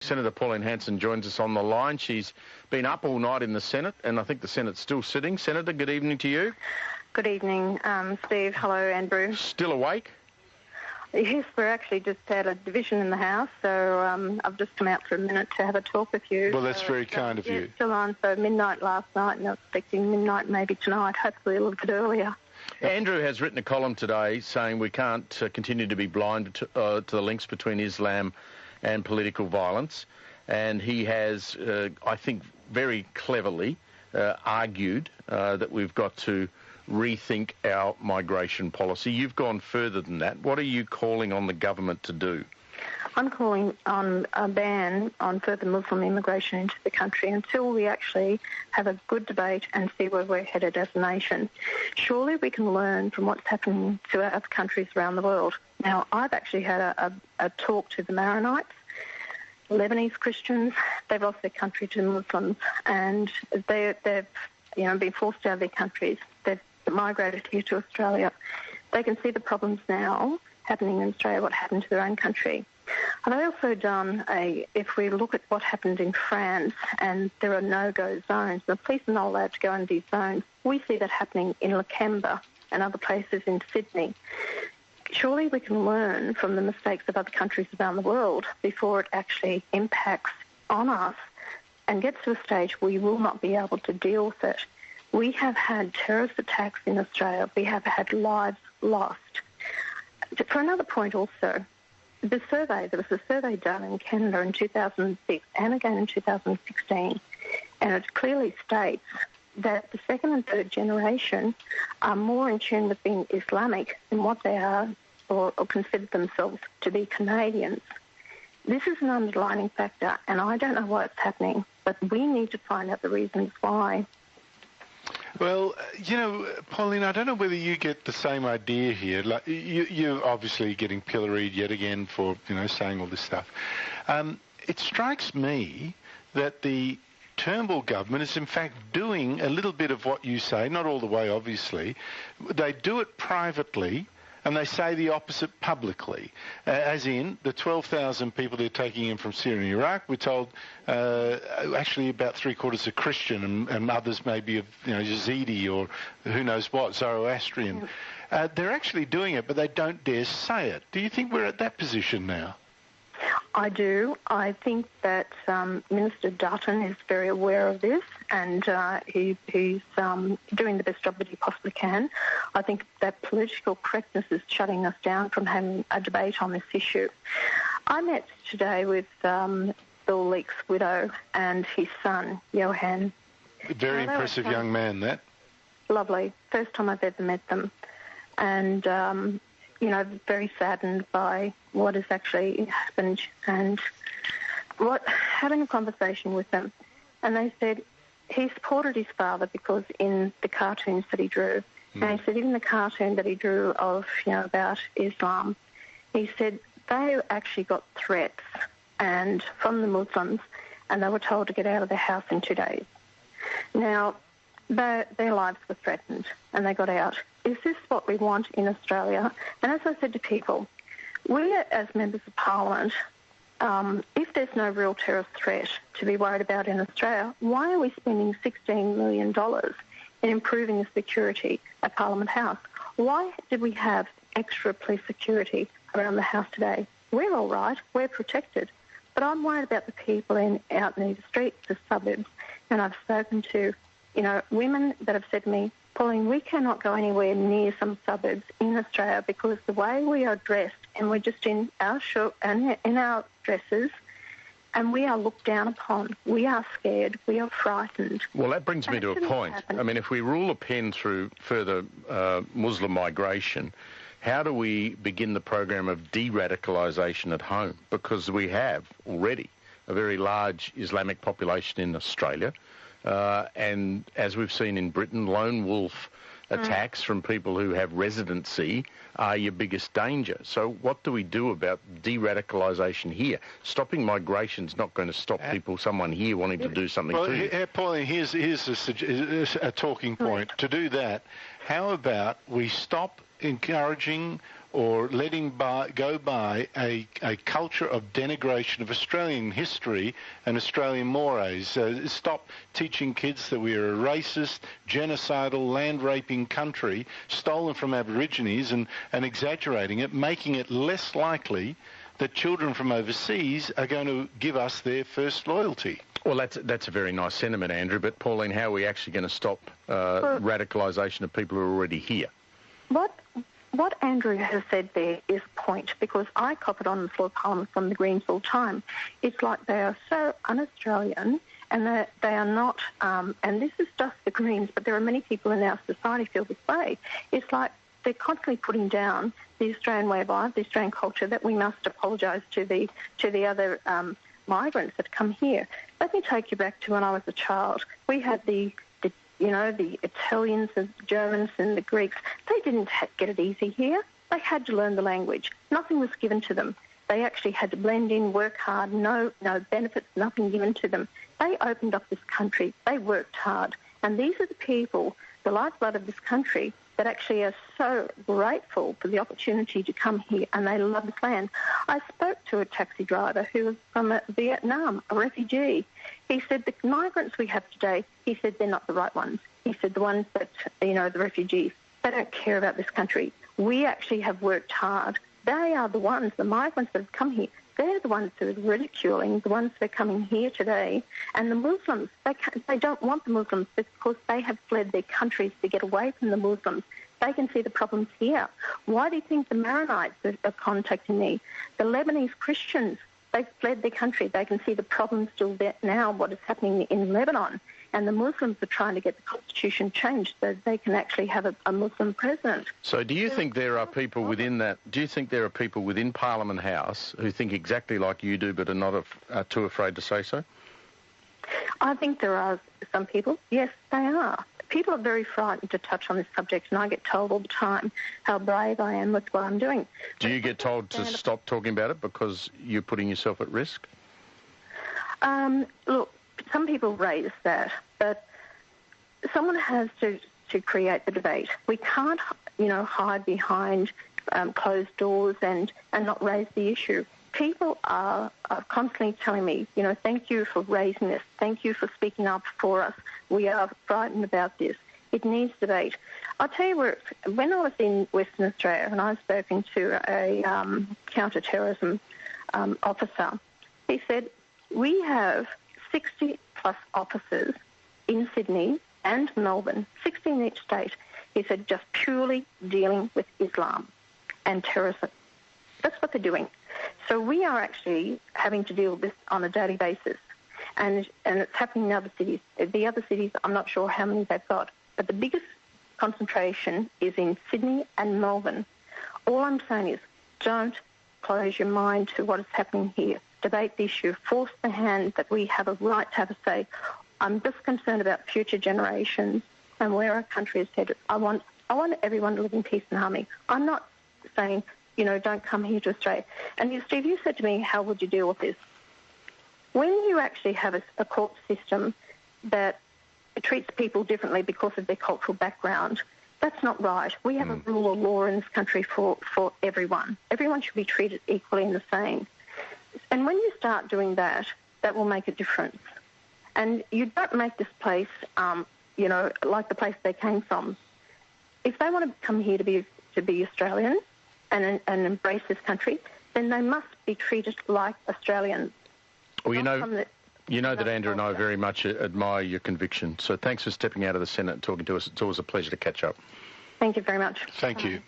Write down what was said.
Senator Pauline Hanson joins us on the line. She's been up all night in the Senate, and I think the Senate's still sitting. Senator, good evening to you. Good evening, Steve. Hello, Andrew. Still awake? Yes, we're actually just had a division in the House, so I've just come out for a minute to have a talk with you. Well, that's very kind of you. Still on, so midnight last night, and I'm expecting midnight maybe tonight, hopefully a little bit earlier. Andrew has written a column today saying we can't continue to be blind to the links between Islam and political violence, and he has, I think, very cleverly argued that we've got to rethink our migration policy. You've gone further than that. What are you calling on the government to do? I'm calling on a ban on further Muslim immigration into the country until we actually have a good debate and see where we're headed as a nation. Surely we can learn from what's happening to other countries around the world. Now, I've actually had a talk to the Maronites, Lebanese Christians. They've lost their country to Muslims, and they've been forced out of their countries. They've migrated here to Australia. They can see the problems now happening in Australia, what happened to their own country. I've also done if we look at what happened in France, and there are no-go zones, the police are not allowed to go in these zones. We see that happening in Lakemba and other places in Sydney. Surely we can learn from the mistakes of other countries around the world before it actually impacts on us and gets to a stage where we will not be able to deal with it. We have had terrorist attacks in Australia. We have had lives lost. For another point also, there was a survey done in Canada in 2006 and again in 2016, and it clearly states that the second and third generation are more in tune with being Islamic than what they are or consider themselves to be Canadians. This is an underlying factor, and I don't know why it's happening, but we need to find out the reasons why. Well, Pauline, I don't know whether you get the same idea here. Like, you're obviously getting pilloried yet again for, saying all this stuff. It strikes me that the Turnbull government is in fact doing a little bit of what you say, not all the way, obviously. They do it privately, and they say the opposite publicly, as in the 12,000 people they're taking in from Syria and Iraq. We're told actually about three-quarters are Christian, and others maybe of Yazidi or who knows what, Zoroastrian. They're actually doing it, but they don't dare say it. Do you think we're at that position now? I do. I think that Minister Dutton is very aware of this, and he's doing the best job that he possibly can. I think that political correctness is shutting us down from having a debate on this issue. I met today with Bill Leake's widow and his son, Johan. Very impressive young man, that. Lovely. First time I've ever met them. And very saddened by what has actually happened, and having a conversation with them. And they said he supported his father because in the cartoons that he drew, and he said even the cartoon that he drew of, about Islam, he said they actually got threats and from the Muslims, and they were told to get out of their house in 2 days. Now, their lives were threatened, and they got out. Is this what we want in Australia? And as I said to people, we as members of Parliament, if there's no real terrorist threat to be worried about in Australia, why are we spending $16 million in improving the security at Parliament House? Why did we have extra police security around the House today? We're all right, we're protected. But I'm worried about the people out in the streets, the suburbs, and I've spoken to women that have said to me, Pauline, we cannot go anywhere near some suburbs in Australia because the way we are dressed, and we're just in our shirt and in our dresses, and we are looked down upon. We are scared. We are frightened. Well, that brings me to a point. I mean, if we rule a pen through further Muslim migration, how do we begin the program of de-radicalisation at home? Because we have already a very large Islamic population in Australia. And as we've seen in Britain, lone wolf attacks from people who have residency are your biggest danger. So what do we do about de-radicalisation here? Stopping migration is not going to stop someone here wanting to do something to you. Pauline, here's a talking point. To do that, how about we stop encouraging or letting go by a culture of denigration of Australian history and Australian mores. Stop teaching kids that we are a racist, genocidal, land-raping country stolen from Aborigines and exaggerating it, making it less likely that children from overseas are going to give us their first loyalty. Well, that's a very nice sentiment, Andrew, but Pauline, how are we actually going to stop radicalisation of people who are already here? What Andrew has said there is point, because I cop it on the floor of Parliament from the Greens all the time. It's like they are so un-Australian, and they are not, and this is just the Greens, but there are many people in our society feel this way. It's like they're constantly putting down the Australian way of life, the Australian culture, that we must apologise to the other migrants that come here. Let me take you back to when I was a child. We had the Italians and the Germans and the Greeks. They didn't get it easy here. They had to learn the language. Nothing was given to them. They actually had to blend in, work hard, no benefits, nothing given to them. They opened up this country. They worked hard. And these are the people, the lifeblood of this country, that actually are so grateful for the opportunity to come here, and they love this land. I spoke to a taxi driver who was from Vietnam, a refugee. He said the migrants we have today, he said they're not the right ones. He said the ones that, the refugees, they don't care about this country. We actually have worked hard. They are the ones, the migrants that have come here, they're the ones who are ridiculing the ones that are coming here today. And the Muslims, they don't want the Muslims because they have fled their countries to get away from the Muslims. They can see the problems here. Why do you think the Maronites are contacting me? The Lebanese Christians, they've fled their country. They can see the problems still there now, what is happening in Lebanon. And the Muslims are trying to get the constitution changed so they can actually have a Muslim president. So do you think there are people within that, do you think there are people within Parliament House who think exactly like you do but are not too afraid to say so? I think there are some people. Yes, they are. People are very frightened to touch on this subject, and I get told all the time how brave I am with what I'm doing. Do you get told to stop talking about it because you're putting yourself at risk? Look, some people raise that, but someone has to create the debate. We can't, hide behind closed doors and not raise the issue. People are constantly telling me, thank you for raising this. Thank you for speaking up for us. We are frightened about this. It needs debate. I'll tell you when I was in Western Australia and I was spoken to a counter-terrorism officer, he said, we have 60-plus officers in Sydney and Melbourne, 60 in each state, he said, just purely dealing with Islam and terrorism. That's what they're doing. So we are actually having to deal with this on a daily basis. And it's happening in other cities. The other cities, I'm not sure how many they've got, but the biggest concentration is in Sydney and Melbourne. All I'm saying is don't close your mind to what is happening here. Debate the issue. Force the hand that we have a right to have a say. I'm just concerned about future generations and where our country is headed. I want everyone to live in peace and harmony. I'm not saying, don't come here to Australia. And Steve, you said to me, how would you deal with this? When you actually have a court system that treats people differently because of their cultural background, that's not right. We have a rule of law in this country for everyone. Everyone should be treated equally and the same. And when you start doing that, that will make a difference. And you don't make this place, like the place they came from. If they want to come here to be Australian and embrace this country, then they must be treated like Australians. Well, you know that Andrew and I very much admire your conviction. So thanks for stepping out of the Senate and talking to us. It's always a pleasure to catch up. Thank you very much. Thank you.